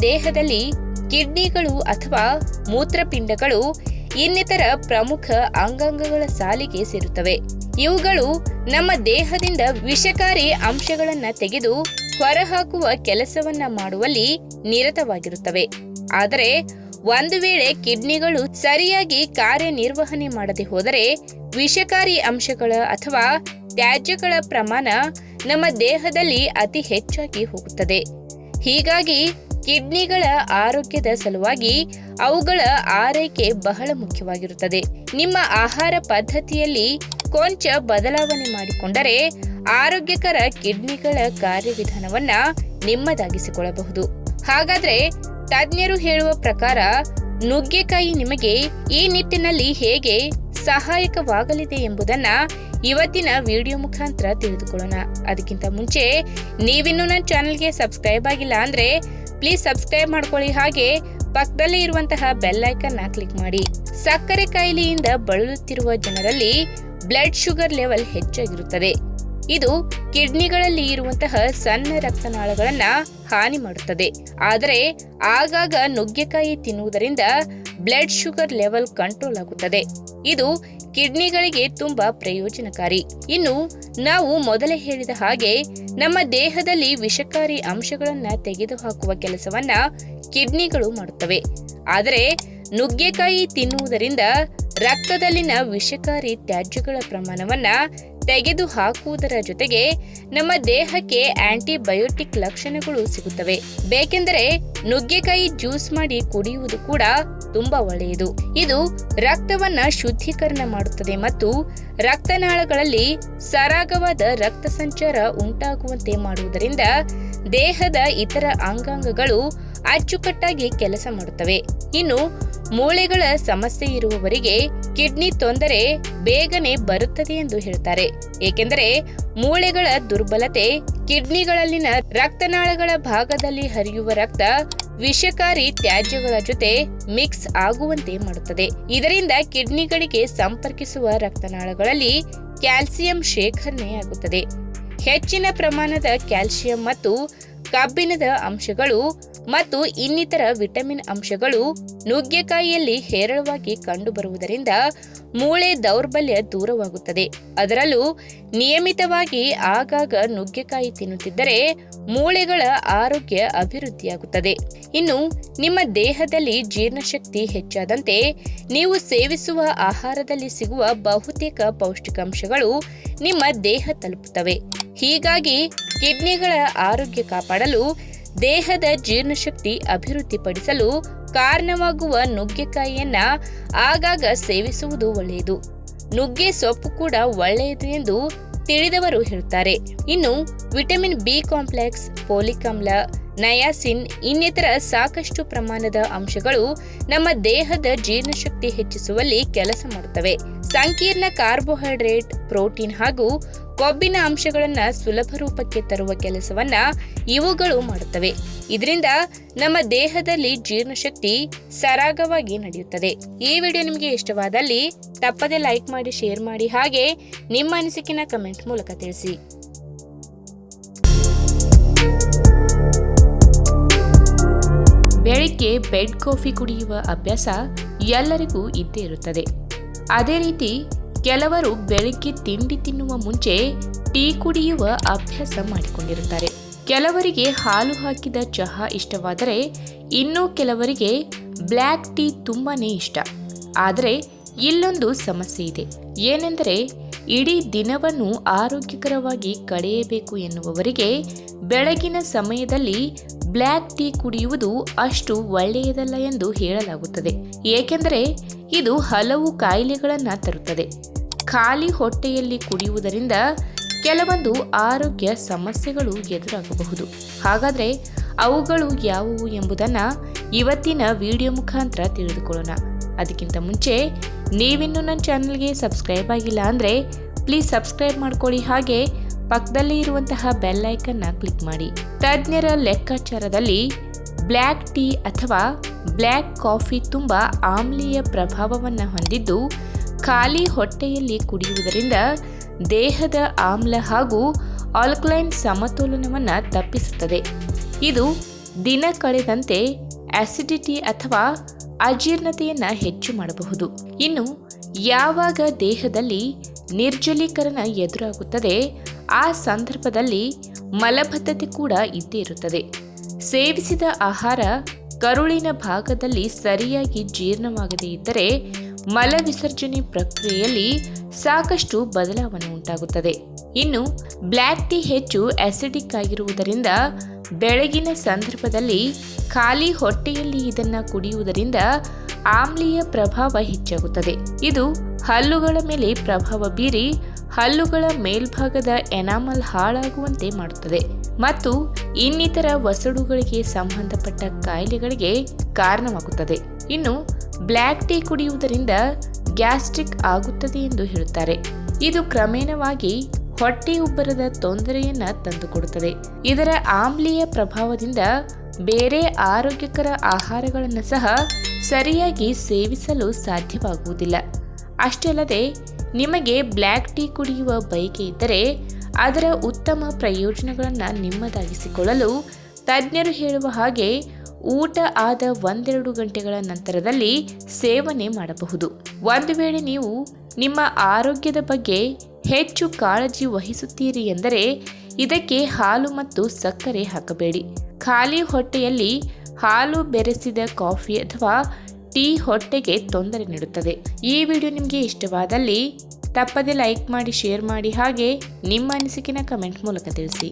ದೇಹದಲ್ಲಿ ಕಿಡ್ನಿಗಳು ಅಥವಾ ಮೂತ್ರಪಿಂಡಗಳು ಇನ್ನಿತರ ಪ್ರಮುಖ ಅಂಗಾಂಗಗಳ ಸಾಲಿಗೆ ಸೇರುತ್ತವೆ. ಇವುಗಳು ನಮ್ಮ ದೇಹದಿಂದ ವಿಷಕಾರಿ ಅಂಶಗಳನ್ನ ತೆಗೆದು ಹೊರಹಾಕುವ ಕೆಲಸವನ್ನ ಮಾಡುವಲ್ಲಿ ನಿರತವಾಗಿರುತ್ತವೆ. ಆದರೆ ಒಂದು ವೇಳೆ ಕಿಡ್ನಿಗಳು ಸರಿಯಾಗಿ ಕಾರ್ಯನಿರ್ವಹಣೆ ಮಾಡದೆ ಹೋದರೆ ವಿಷಕಾರಿ ಅಂಶಗಳ ಅಥವಾ ತ್ಯಾಜ್ಯಗಳ ಪ್ರಮಾಣ ನಮ್ಮ ದೇಹದಲ್ಲಿ ಅತಿ ಹೆಚ್ಚಾಗಿ ಹೋಗುತ್ತದೆ. ಹೀಗಾಗಿ ಕಿಡ್ನಿಗಳ ಆರೋಗ್ಯದ ಸಲುವಾಗಿ ಅವುಗಳ ಆರೈಕೆ ಬಹಳ ಮುಖ್ಯವಾಗಿರುತ್ತದೆ. ನಿಮ್ಮ ಆಹಾರ ಪದ್ಧತಿಯಲ್ಲಿ ಕೊಂಚ ಬದಲಾವಣೆ ಮಾಡಿಕೊಂಡರೆ ಆರೋಗ್ಯಕರ ಕಿಡ್ನಿಗಳ ಕಾರ್ಯವಿಧಾನವನ್ನ ನಿಮ್ಮದಾಗಿಸಿಕೊಳ್ಳಬಹುದು. ಹಾಗಾದ್ರೆ ತಜ್ಞರು ಹೇಳುವ ಪ್ರಕಾರ ನುಗ್ಗೆಕಾಯಿ ನಿಮಗೆ ಈ ನಿಟ್ಟಿನಲ್ಲಿ ಹೇಗೆ ಸಹಾಯಕವಾಗಲಿದೆ ಎಂಬುದನ್ನ ಇವತ್ತಿನ ವಿಡಿಯೋ ಮುಖಾಂತರ ತಿಳಿದುಕೊಳ್ಳೋಣ. ಅದಕ್ಕಿಂತ ಮುಂಚೆ ನೀವಿನ್ನೂ ನನ್ನ ಚಾನೆಲ್ಗೆ ಸಬ್ಸ್ಕ್ರೈಬ್ ಆಗಿಲ್ಲ ಅಂದ್ರೆ ಪ್ಲೀಸ್ ಸಬ್ಸ್ಕ್ರೈಬ್ ಮಾಡ್ಕೊಳ್ಳಿ. ಹಾಗೆ ಪಕ್ಕದಲ್ಲೇ ಇರುವಂತಹ ಬೆಲ್ ಐಕಾನ್ ಕ್ಲಿಕ್ ಮಾಡಿ. ಸಕ್ಕರೆ ಕಾಯಿಲೆಯಿಂದ ಬಳಲುತ್ತಿರುವ ಜನರಲ್ಲಿ ಬ್ಲಡ್ ಶುಗರ್ ಲೆವೆಲ್ ಹೆಚ್ಚಾಗಿರುತ್ತದೆ. ಇದು ಕಿಡ್ನಿಗಳಲ್ಲಿ ಇರುವಂತಹ ಸಣ್ಣ ರಕ್ತನಾಳಗಳನ್ನ ಹಾನಿ ಮಾಡುತ್ತದೆ. ಆದರೆ ಆಗಾಗ ನುಗ್ಗೆಕಾಯಿ ತಿನ್ನುವುದರಿಂದ ಬ್ಲಡ್ ಶುಗರ್ ಲೆವೆಲ್ ಕಂಟ್ರೋಲ್ ಆಗುತ್ತದೆ. ಇದು ಕಿಡ್ನಿಗಳಿಗೆ ತುಂಬಾ ಪ್ರಯೋಜನಕಾರಿ. ಇನ್ನು ನಾವು ಮೊದಲೇ ಹೇಳಿದ ಹಾಗೆ ನಮ್ಮ ದೇಹದಲ್ಲಿ ವಿಷಕಾರಿ ಅಂಶಗಳನ್ನ ತೆಗೆದುಹಾಕುವ ಕೆಲಸವನ್ನ ಕಿಡ್ನಿಗಳು ಮಾಡುತ್ತವೆ. ಆದರೆ ನುಗ್ಗೆಕಾಯಿ ತಿನ್ನುವುದರಿಂದ ರಕ್ತದಲ್ಲಿನ ವಿಷಕಾರಿ ತ್ಯಾಜ್ಯಗಳ ಪ್ರಮಾಣವನ್ನ ತೆಗೆದು ಹಾಕುವುದರ ಜೊತೆಗೆ ನಮ್ಮ ದೇಹಕ್ಕೆ ಆಂಟಿಬಯೋಟಿಕ್ ಲಕ್ಷಣಗಳು ಸಿಗುತ್ತವೆ. ಬೇಕೆಂದರೆ ನುಗ್ಗೆಕಾಯಿ ಜ್ಯೂಸ್ ಮಾಡಿ ಕುಡಿಯುವುದು ಕೂಡ ತುಂಬಾ ಒಳ್ಳೆಯದು. ಇದು ರಕ್ತವನ್ನ ಶುದ್ಧೀಕರಣ ಮಾಡುತ್ತದೆ ಮತ್ತು ರಕ್ತನಾಳಗಳಲ್ಲಿ ಸರಾಗವಾದ ರಕ್ತ ಸಂಚಾರ ಉಂಟಾಗುವಂತೆ ಮಾಡುವುದರಿಂದ ದೇಹದ ಇತರ ಅಂಗಾಂಗಗಳು ಅಚ್ಚುಕಟ್ಟಾಗಿ ಕೆಲಸ ಮಾಡುತ್ತವೆ. ಇನ್ನು ಮೂಳೆಗಳ ಸಮಸ್ಯೆ ಇರುವವರಿಗೆ ಕಿಡ್ನಿ ತೊಂದರೆ ಬೇಗನೆ ಬರುತ್ತದೆ ಎಂದು ಹೇಳ್ತಾರೆ. ಏಕೆಂದರೆ ಮೂಳೆಗಳ ದುರ್ಬಲತೆ ಕಿಡ್ನಿಗಳಲ್ಲಿನ ರಕ್ತನಾಳಗಳ ಭಾಗದಲ್ಲಿ ಹರಿಯುವ ರಕ್ತ ವಿಷಕಾರಿ ತ್ಯಾಜ್ಯಗಳ ಜೊತೆ ಮಿಕ್ಸ್ ಆಗುವಂತೆ ಮಾಡುತ್ತದೆ. ಇದರಿಂದ ಕಿಡ್ನಿಗಳಿಗೆ ಸಂಪರ್ಕಿಸುವ ರಕ್ತನಾಳಗಳಲ್ಲಿ ಕ್ಯಾಲ್ಸಿಯಂ ಶೇಖರಣೆಯಾಗುತ್ತದೆ. ಹೆಚ್ಚಿನ ಪ್ರಮಾಣದ ಕ್ಯಾಲ್ಸಿಯಂ ಮತ್ತು ಕಬ್ಬಿಣದ ಅಂಶಗಳು ಮತ್ತು ಇನ್ನಿತರ ವಿಟಮಿನ್ ಅಂಶಗಳು ನುಗ್ಗೆಕಾಯಿಯಲ್ಲಿ ಹೇರಳವಾಗಿ ಕಂಡುಬರುವುದರಿಂದ ಮೂಳೆ ದೌರ್ಬಲ್ಯ ದೂರವಾಗುತ್ತದೆ. ಅದರಲ್ಲೂ ನಿಯಮಿತವಾಗಿ ಆಗಾಗ ನುಗ್ಗೆಕಾಯಿ ತಿನ್ನುತ್ತಿದ್ದರೆ ಮೂಳೆಗಳ ಆರೋಗ್ಯ ಅಭಿವೃದ್ಧಿಯಾಗುತ್ತದೆ. ಇನ್ನು ನಿಮ್ಮ ದೇಹದಲ್ಲಿ ಜೀರ್ಣಶಕ್ತಿ ಹೆಚ್ಚಾದಂತೆ ನೀವು ಸೇವಿಸುವ ಆಹಾರದಲ್ಲಿ ಸಿಗುವ ಬಹುತೇಕ ಪೌಷ್ಟಿಕಾಂಶಗಳು ನಿಮ್ಮ ದೇಹ ತಲುಪುತ್ತವೆ. ಹೀಗಾಗಿ ಕಿಡ್ನಿಗಳ ಆರೋಗ್ಯ ಕಾಪಾಡಲು ದೇಹದ ಜೀರ್ಣಶಕ್ತಿ ಅಭಿವೃದ್ಧಿಪಡಿಸಲು ಕಾರಣವಾಗುವ ನುಗ್ಗೆಕಾಯಿಯನ್ನ ಆಗಾಗ ಸೇವಿಸುವುದು ಒಳ್ಳೆಯದು. ನುಗ್ಗೆ ಸೊಪ್ಪು ಕೂಡ ಒಳ್ಳೆಯದು ಎಂದು ತಿಳಿದವರು ಹೇಳುತ್ತಾರೆ. ಇನ್ನು ವಿಟಮಿನ್ ಬಿ ಕಾಂಪ್ಲೆಕ್ಸ್, ಫೋಲಿಕ್ ಆಮ್ಲ, ನಯಾಸಿನ್ ಇನ್ನಿತರ ಸಾಕಷ್ಟು ಪ್ರಮಾಣದ ಅಂಶಗಳು ನಮ್ಮ ದೇಹದ ಜೀರ್ಣಶಕ್ತಿ ಹೆಚ್ಚಿಸುವಲ್ಲಿ ಕೆಲಸ ಮಾಡುತ್ತವೆ. ಸಂಕೀರ್ಣ ಕಾರ್ಬೋಹೈಡ್ರೇಟ್, ಪ್ರೋಟೀನ್ ಹಾಗೂ ಕೊಬ್ಬಿನ ಅಂಶಗಳನ್ನ ಸುಲಭ ರೂಪಕ್ಕೆ ತರುವ ಕೆಲಸವನ್ನ ಇವುಗಳು ಮಾಡುತ್ತವೆ. ಇದರಿಂದ ನಮ್ಮ ದೇಹದಲ್ಲಿ ಜೀರ್ಣಶಕ್ತಿ ಸರಾಗವಾಗಿ ನಡೆಯುತ್ತದೆ. ಈ ವಿಡಿಯೋ ನಿಮಗೆ ಇಷ್ಟವಾದಲ್ಲಿ ತಪ್ಪದೆ ಲೈಕ್ ಮಾಡಿ, ಶೇರ್ ಮಾಡಿ, ಹಾಗೆ ನಿಮ್ಮ ಅನಿಸಿಕೆನ ಕಮೆಂಟ್ ಮೂಲಕ ತಿಳಿಸಿ. ಬೆಳಿಗ್ಗೆ ಬೆಡ್ ಕಾಫಿ ಕುಡಿಯುವ ಅಭ್ಯಾಸ ಎಲ್ಲರಿಗೂ ಇದ್ದೇ ಇರುತ್ತದೆ. ಅದೇ ರೀತಿ ಕೆಲವರು ಬೆಳಿಗ್ಗೆ ತಿಂಡಿ ತಿನ್ನುವ ಮುಂಚೆ ಟೀ ಕುಡಿಯುವ ಅಭ್ಯಾಸ ಮಾಡಿಕೊಂಡಿರುತ್ತಾರೆ. ಕೆಲವರಿಗೆ ಹಾಲು ಹಾಕಿದ ಚಹಾ ಇಷ್ಟವಾದರೆ ಇನ್ನು ಕೆಲವರಿಗೆ ಬ್ಲ್ಯಾಕ್ ಟೀ ತುಂಬಾನೇ ಇಷ್ಟ. ಆದರೆ ಇಲ್ಲೊಂದು ಸಮಸ್ಯೆ ಇದೆ. ಏನೆಂದರೆ ಇಡೀ ದಿನವನ್ನು ಆರೋಗ್ಯಕರವಾಗಿ ಕಳೆಯಬೇಕು ಎನ್ನುವವರಿಗೆ ಬೆಳಗಿನ ಸಮಯದಲ್ಲಿ ಬ್ಲ್ಯಾಕ್ ಟೀ ಕುಡಿಯುವುದು ಅಷ್ಟು ಒಳ್ಳೆಯದಲ್ಲ ಎಂದು ಹೇಳಲಾಗುತ್ತದೆ. ಏಕೆಂದರೆ ಇದು ಹಲವು ಕಾಯಿಲೆಗಳನ್ನು ತರುತ್ತದೆ. ಖಾಲಿ ಹೊಟ್ಟೆಯಲ್ಲಿ ಕುಡಿಯುವುದರಿಂದ ಕೆಲವೊಂದು ಆರೋಗ್ಯ ಸಮಸ್ಯೆಗಳು ಎದುರಾಗಬಹುದು. ಹಾಗಾದರೆ ಅವುಗಳು ಯಾವುವು ಎಂಬುದನ್ನು ಇವತ್ತಿನ ವಿಡಿಯೋ ಮುಖಾಂತರ ತಿಳಿದುಕೊಳ್ಳೋಣ. ಅದಕ್ಕಿಂತ ಮುಂಚೆ ನೀವಿನ್ನೂ ನನ್ನ ಚಾನಲ್ಗೆ ಸಬ್ಸ್ಕ್ರೈಬ್ ಆಗಿಲ್ಲ ಅಂದರೆ ಪ್ಲೀಸ್ ಸಬ್ಸ್ಕ್ರೈಬ್ ಮಾಡ್ಕೊಳ್ಳಿ. ಹಾಗೆ ಪಕ್ಕದಲ್ಲಿ ಇರುವಂತಹ ಬೆಲ್ ಐಕನ್ನ ಕ್ಲಿಕ್ ಮಾಡಿ. ತಜ್ಞರ ಲೆಕ್ಕಾಚಾರದಲ್ಲಿ ಬ್ಲ್ಯಾಕ್ ಟೀ ಅಥವಾ ಬ್ಲ್ಯಾಕ್ ಕಾಫಿ ತುಂಬ ಆಮ್ಲೀಯ ಪ್ರಭಾವವನ್ನು ಹೊಂದಿದ್ದು ಖಾಲಿ ಹೊಟ್ಟೆಯಲ್ಲಿ ಕುಡಿಯುವುದರಿಂದ ದೇಹದ ಆಮ್ಲ ಹಾಗೂ ಆಲ್ಕಲೈನ್ ಸಮತೋಲನವನ್ನು ತಪ್ಪಿಸುತ್ತದೆ. ಇದು ದಿನ ಕಳೆದಂತೆ ಅಸಿಡಿಟಿ ಅಥವಾ ಅಜೀರ್ಣತೆಯನ್ನು ಹೆಚ್ಚು ಮಾಡಬಹುದು. ಇನ್ನು ಯಾವಾಗ ದೇಹದಲ್ಲಿ ನಿರ್ಜಲೀಕರಣ ಎದುರಾಗುತ್ತದೆ ಆ ಸಂದರ್ಭದಲ್ಲಿ ಮಲಬದ್ಧತೆ ಕೂಡ ಇದ್ದೇ ಇರುತ್ತದೆ. ಸೇವಿಸಿದ ಆಹಾರ ಕರುಳಿನ ಭಾಗದಲ್ಲಿ ಸರಿಯಾಗಿ ಜೀರ್ಣವಾಗದೇ ಇದ್ದರೆ ಮಲ ವಿಸರ್ಜನೆ ಪ್ರಕ್ರಿಯೆಯಲ್ಲಿ ಸಾಕಷ್ಟು ಬದಲಾವಣೆ ಉಂಟಾಗುತ್ತದೆ. ಇನ್ನು ಬ್ಲ್ಯಾಕ್ ಟೀ ಹೆಚ್ಚು ಆಸಿಡಿಕ್ ಆಗಿರುವುದರಿಂದ ಬೆಳಗಿನ ಸಂದರ್ಭದಲ್ಲಿ ಖಾಲಿ ಹೊಟ್ಟೆಯಲ್ಲಿ ಇದನ್ನು ಕುಡಿಯುವುದರಿಂದ ಆಮ್ಲೀಯ ಪ್ರಭಾವ ಹೆಚ್ಚಾಗುತ್ತದೆ. ಇದು ಹಲ್ಲುಗಳ ಮೇಲೆ ಪ್ರಭಾವ ಬೀರಿ ಹಲ್ಲುಗಳ ಮೇಲ್ಭಾಗದ ಎನಾಮಲ್ ಹಾಳಾಗುವಂತೆ ಮಾಡುತ್ತದೆ ಮತ್ತು ಇನ್ನಿತರ ವಸಡುಗಳಿಗೆ ಸಂಬಂಧಪಟ್ಟ ಕಾಯಿಲೆಗಳಿಗೆ ಕಾರಣವಾಗುತ್ತದೆ. ಇನ್ನು ಬ್ಲ್ಯಾಕ್ ಟೀ ಕುಡಿಯುವುದರಿಂದ ಗ್ಯಾಸ್ಟ್ರಿಕ್ ಆಗುತ್ತದೆ ಎಂದು ಹೇಳುತ್ತಾರೆ. ಇದು ಕ್ರಮೇಣವಾಗಿ ಹೊಟ್ಟೆ ಉಬ್ಬರದ ತೊಂದರೆಯನ್ನು ತಂದುಕೊಡುತ್ತದೆ. ಇದರ ಆಮ್ಲೀಯ ಪ್ರಭಾವದಿಂದ ಬೇರೆ ಆರೋಗ್ಯಕರ ಆಹಾರಗಳನ್ನು ಸಹ ಸರಿಯಾಗಿ ಸೇವಿಸಲು ಸಾಧ್ಯವಾಗುವುದಿಲ್ಲ. ಅಷ್ಟೇ ಅಲ್ಲದೆ ನಿಮಗೆ ಬ್ಲ್ಯಾಕ್ ಟೀ ಕುಡಿಯುವ ಬಯಕೆ ಇದ್ದರೆ ಅದರ ಉತ್ತಮ ಪ್ರಯೋಜನಗಳನ್ನು ನಿಮ್ಮದಾಗಿಸಿಕೊಳ್ಳಲು ತಜ್ಞರು ಹೇಳುವ ಹಾಗೆ ಊಟ ಆದ 1-2 ಗಂಟೆಗಳ ನಂತರದಲ್ಲಿ ಸೇವನೆ ಮಾಡಬಹುದು. ಒಂದು ವೇಳೆ ನೀವು ನಿಮ್ಮ ಆರೋಗ್ಯದ ಬಗ್ಗೆ ಹೆಚ್ಚು ಕಾಳಜಿ ವಹಿಸುತ್ತೀರಿ ಎಂದರೆ ಇದಕ್ಕೆ ಹಾಲು ಮತ್ತು ಸಕ್ಕರೆ ಹಾಕಬೇಡಿ. ಖಾಲಿ ಹೊಟ್ಟೆಯಲ್ಲಿ ಹಾಲು ಬೆರೆಸಿದ ಕಾಫಿ ಅಥವಾ ಟೀ ಹೊಟ್ಟೆಗೆ ತೊಂದರೆ ನೀಡುತ್ತದೆ. ಈ ವಿಡಿಯೋ ನಿಮಗೆ ಇಷ್ಟವಾದಲ್ಲಿ ತಪ್ಪದೆ ಲೈಕ್ ಮಾಡಿ, ಶೇರ್ ಮಾಡಿ, ಹಾಗೆ ನಿಮ್ಮ ಅನಿಸಿಕೆನ ಕಮೆಂಟ್ ಮೂಲಕ ತಿಳಿಸಿ.